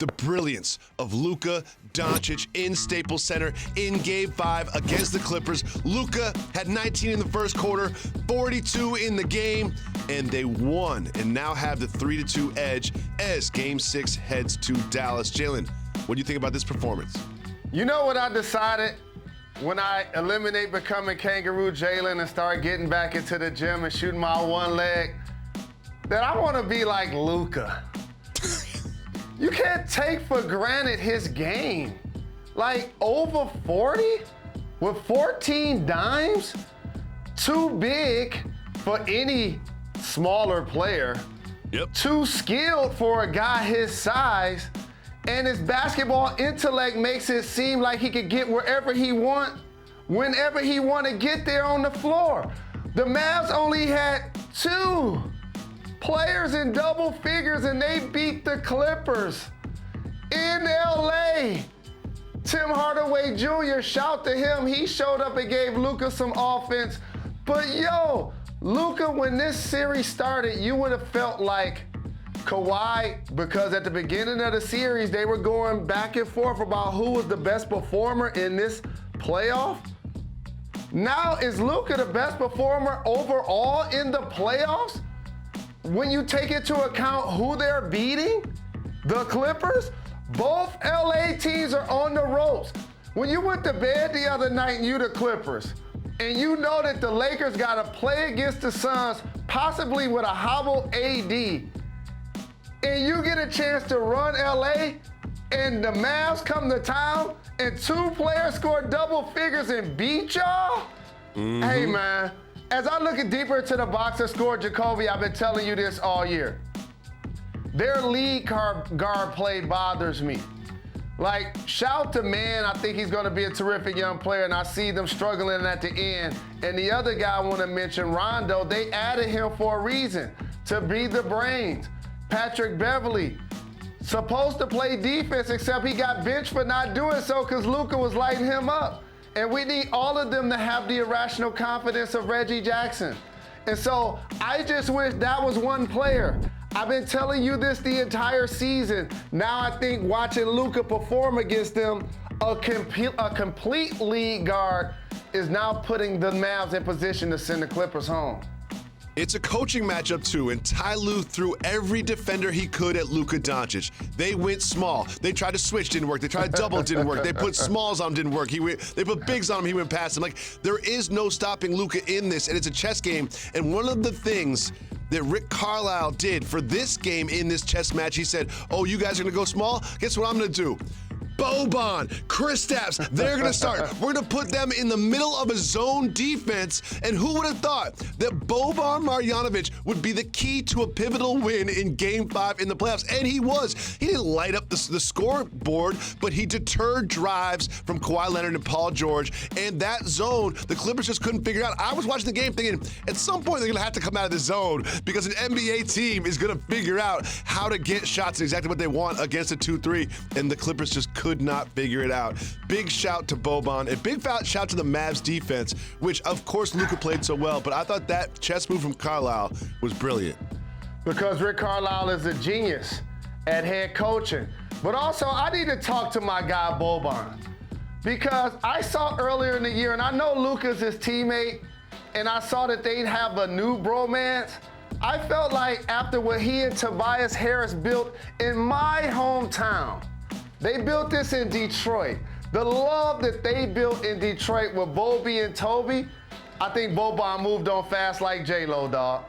the brilliance of Luka Doncic in Staples Center in Game 5 against the Clippers. Luka had 19 in the first quarter, 42 in the game, and they won and now have the 3-2 edge as Game 6 heads to Dallas. Jalen, what do you think about this performance? You know what I decided when I eliminate becoming Kangaroo Jalen and start getting back into the gym and shooting my one leg? That I want to be like Luka. You can't take for granted his game. Like over 40 with 14 dimes, too big for any smaller player. Yep. Too skilled for a guy his size, and his basketball intellect makes it seem like he could get wherever he want, whenever he want to get there on the floor. The Mavs only had 2 players in double figures, and they beat the Clippers in LA. Tim Hardaway Jr., shout to him. He showed up and gave Luka some offense. But yo, Luka, when this series started, you would have felt like Kawhi, because at the beginning of the series, they were going back and forth about who was the best performer in this playoff. Now, is Luka the best performer overall in the playoffs? When you take into account who they're beating, the Clippers, both LA teams are on the ropes. When you went to bed the other night and you the Clippers, and you know that the Lakers got to play against the Suns, possibly with a hobbled AD, and you get a chance to run LA, and the Mavs come to town, and 2 players score double figures and beat y'all? Mm-hmm. Hey, man. As I look deeper into the box score, Jacoby, I've been telling you this all year. Their lead guard play bothers me. Like, shout to Man, I think he's going to be a terrific young player, and I see them struggling at the end. And the other guy I want to mention, Rondo, they added him for a reason, to be the brains. Patrick Beverley, supposed to play defense, except he got benched for not doing so because Luka was lighting him up. And we need all of them to have the irrational confidence of Reggie Jackson. And so I just wish that was one player. I've been telling you this the entire season. Now I think watching Luka perform against them, a complete lead guard is now putting the Mavs in position to send the Clippers home. It's a coaching matchup too, and Ty Lue threw every defender he could at Luka Doncic. They went small. They tried to switch, didn't work. They tried to double, didn't work. They put smalls on him, didn't work. They put bigs on him, he went past him. Like, there is no stopping Luka in this, and it's a chess game. And one of the things that Rick Carlisle did for this game in this chess match, he said, oh, you guys are gonna go small? Guess what I'm gonna do? Boban, Kristaps, they're going to start. We're going to put them in the middle of a zone defense, and who would have thought that Boban Marjanovic would be the key to a pivotal win in Game 5 in the playoffs? And he was. He didn't light up the scoreboard, but he deterred drives from Kawhi Leonard and Paul George, and that zone, the Clippers just couldn't figure it out. I was watching the game thinking, at some point they're going to have to come out of the zone because an NBA team is going to figure out how to get shots and exactly what they want against a 2-3, and the Clippers just could not figure it out. Big shout to Boban, and big shout to the Mavs defense, which of course Luka played so well, but I thought that chess move from Carlisle was brilliant. Because Rick Carlisle is a genius at head coaching. But also, I need to talk to my guy Boban, because I saw earlier in the year, and I know Luka's his teammate, and I saw that they'd have a new bromance. I felt like after what he and Tobias Harris built in my hometown, they built this in Detroit. The love that they built in Detroit with Bobby and Toby, I think Boban moved on fast like J-Lo, dog.